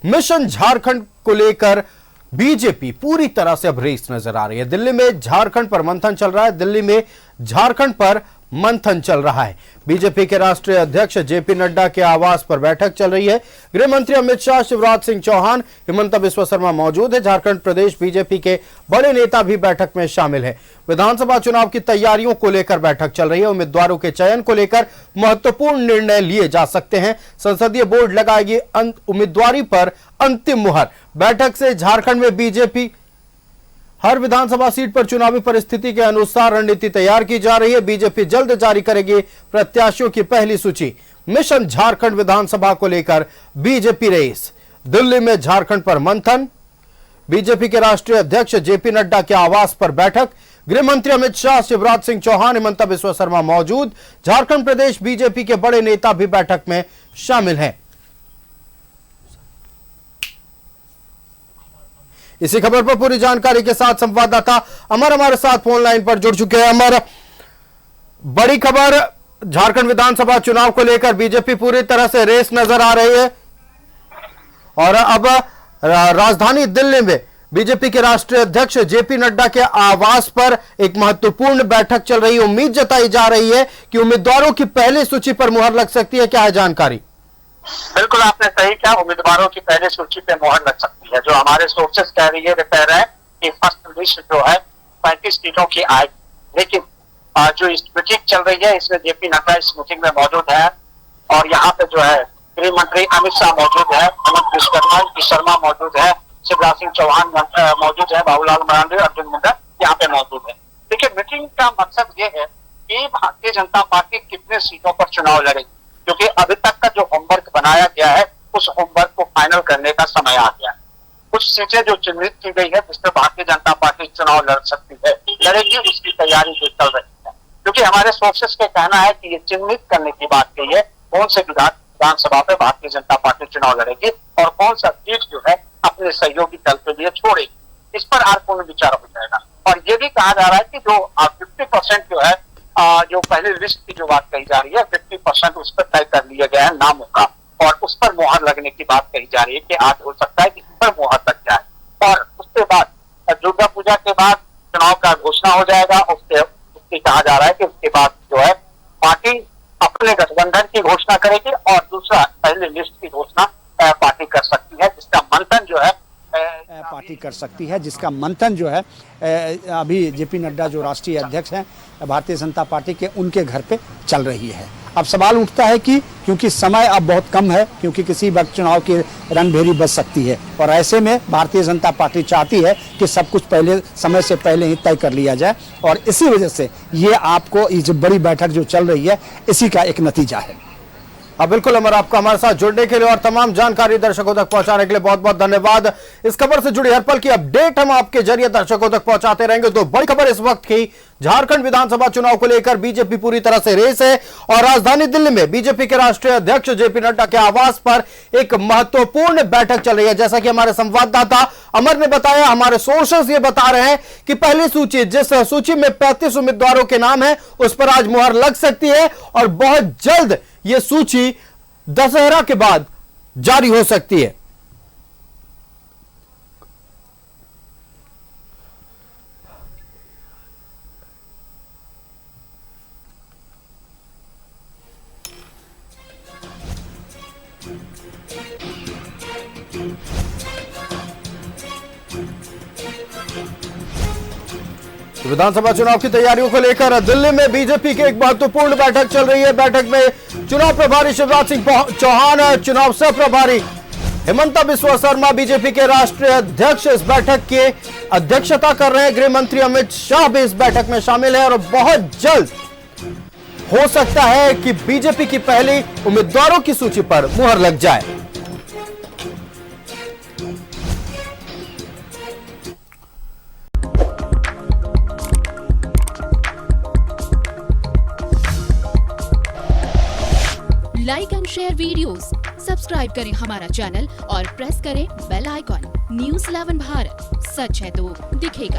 Mission Jharkhand को लेकर BJP पूरी तरह से अब रेस नजर आ रही है। दिल्ली में झारखंड पर मंथन चल रहा है। दिल्ली में झारखंड पर मंथन चल रहा है। बीजेपी के राष्ट्रीय अध्यक्ष जेपी नड्डा के आवास पर बैठक चल रही है। गृह मंत्री अमित शाह, शिवराज सिंह चौहान, हिमंता बिस्वा शर्मा मौजूद है। झारखंड प्रदेश बीजेपी के बड़े नेता भी बैठक में शामिल है। विधानसभा चुनाव की तैयारियों को लेकर बैठक चल रही है। उम्मीदवारों के चयन को लेकर महत्वपूर्ण निर्णय लिए जा सकते हैं। संसदीय बोर्ड लगाएगी उम्मीदवारी पर अंतिम मुहर। बैठक से झारखंड में बीजेपी हर विधानसभा सीट पर चुनावी परिस्थिति के अनुसार रणनीति तैयार की जा रही है। बीजेपी जल्द जारी करेगी प्रत्याशियों की पहली सूची। मिशन झारखंड विधानसभा को लेकर बीजेपी रेस। दिल्ली में झारखंड पर मंथन। बीजेपी के राष्ट्रीय अध्यक्ष जेपी नड्डा के आवास पर बैठक। गृह मंत्री अमित शाह, शिवराज सिंह चौहान, हिमंता बिस्वा शर्मा मौजूद। झारखंड प्रदेश बीजेपी के बड़े नेता भी बैठक में शामिल हैं। इसी खबर पर पूरी जानकारी के साथ संवाददाता अमर हमारे साथ फोन लाइन पर जुड़ चुके हैं। अमर, बड़ी खबर झारखंड विधानसभा चुनाव को लेकर बीजेपी पूरी तरह से रेस नजर आ रही है और अब राजधानी दिल्ली में बीजेपी के राष्ट्रीय अध्यक्ष जेपी नड्डा के आवास पर एक महत्वपूर्ण बैठक चल रही है। उम्मीद जताई जा रही है कि उम्मीदवारों की पहली सूची पर मुहर लग सकती है। क्या है जानकारी? बिल्कुल आपने सही कहा, उम्मीदवारों की पहले सूची पे मोहर लग सकती है। जो हमारे सोर्सेस कह रहे हैं कि फर्स्ट लिस्ट जो है 35 सीटों की आएगी। लेकिन जो इस मीटिंग चल रही है इसमें जेपी नड्डा इस मीटिंग में मौजूद है और यहाँ पे जो है गृह मंत्री अमित शाह मौजूद है, हिमंता बिस्वा शर्मा मौजूद है, शिवराज सिंह चौहान मौजूद है, बाबूलाल मरांडी, अर्जुन मुंडा यहाँ पे मौजूद है। देखिए, मीटिंग का मकसद ये है कि भारतीय जनता पार्टी कितने सीटों पर चुनाव लड़ेगी, क्योंकि अभी तक का जो होमवर्क बनाया गया है उस होमवर्क को फाइनल करने का समय आ गया है। कुछ सीटें जो चिन्हित की गई है जिससे भारतीय जनता पार्टी चुनाव लड़ सकती है, लड़ेगी, उसकी तैयारी जो चल रही है। क्योंकि हमारे सोर्सेस का कहना है कि ये चिन्हित करने की बात कही है कौन से विधानसभा पे भारतीय जनता पार्टी चुनाव लड़ेगी और कौन सा सीट जो है अपने सहयोगी दल के लिए छोड़ेगी। इस पर आज पूर्ण विचार हो जाएगा। और ये भी कहा जा रहा है कि जो 50% जो है जो पहले लिस्ट की जो बात कही जा रही है 50% उस पर तय कर लिया गया है नामों का और उस पर मुहर लगने की बात कही जा रही है कि आज हो सकता है कि इस पर मुहर लग जाए और उसके बाद दुर्गा पूजा के बाद चुनाव का घोषणा हो जाएगा। उसके कहा जा रहा है कि उसके बाद जो है पार्टी अपने गठबंधन की घोषणा करेगी और दूसरा पहले लिस्ट की घोषणा पार्टी कर सकती है, जिसका मंथन जो है अभी जेपी नड्डा जो राष्ट्रीय अध्यक्ष हैं भारतीय जनता पार्टी के, उनके घर पे चल रही है। अब सवाल उठता है कि क्योंकि समय अब बहुत कम है, क्योंकि किसी वक्त चुनाव की रणभेरी बज सकती है और ऐसे में भारतीय जनता पार्टी चाहती है कि सब कुछ पहले समय से पहले ही तय कर लिया जाए और इसी वजह से ये आपको ये जो बड़ी बैठक जो चल रही है इसी का एक नतीजा है। अब बिल्कुल अमर, आपका हमारे साथ जुड़ने के लिए और तमाम जानकारी दर्शकों तक पहुंचाने के लिए बहुत बहुत धन्यवाद। इस खबर से जुड़ी हर पल की अपडेट हम आपके जरिए दर्शकों तक पहुंचाते रहेंगे। तो बड़ी खबर इस वक्त की, झारखंड विधानसभा चुनाव को लेकर बीजेपी पूरी तरह से रेस है और राजधानी दिल्ली में बीजेपी के राष्ट्रीय अध्यक्ष जेपी नड्डा के आवास पर एक महत्वपूर्ण बैठक चल रही है। जैसा कि हमारे संवाददाता अमर ने बताया, हमारे सोर्सेस ये बता रहे हैं कि पहली सूची, जिस सूची में 35 उम्मीदवारों के नाम है, उस पर आज मुहर लग सकती है और बहुत जल्द यह सूची दशहरा के बाद जारी हो सकती है। विधानसभा चुनाव की तैयारियों को लेकर दिल्ली में बीजेपी की एक महत्वपूर्ण बैठक चल रही है। बैठक में चुनाव प्रभारी शिवराज सिंह चौहान, चुनाव सह प्रभारी हिमंता बिस्वा शर्मा, बीजेपी के राष्ट्रीय अध्यक्ष इस बैठक की अध्यक्षता कर रहे हैं। गृह मंत्री अमित शाह भी इस बैठक में शामिल है और बहुत जल्द हो सकता है कि बीजेपी की पहली उम्मीदवारों की सूची पर मुहर लग जाए। Like and share videos, subscribe करें हमारा चैनल और प्रेस करें बेल आइकॉन। न्यूज़ 11 भारत, सच है तो दिखेगा।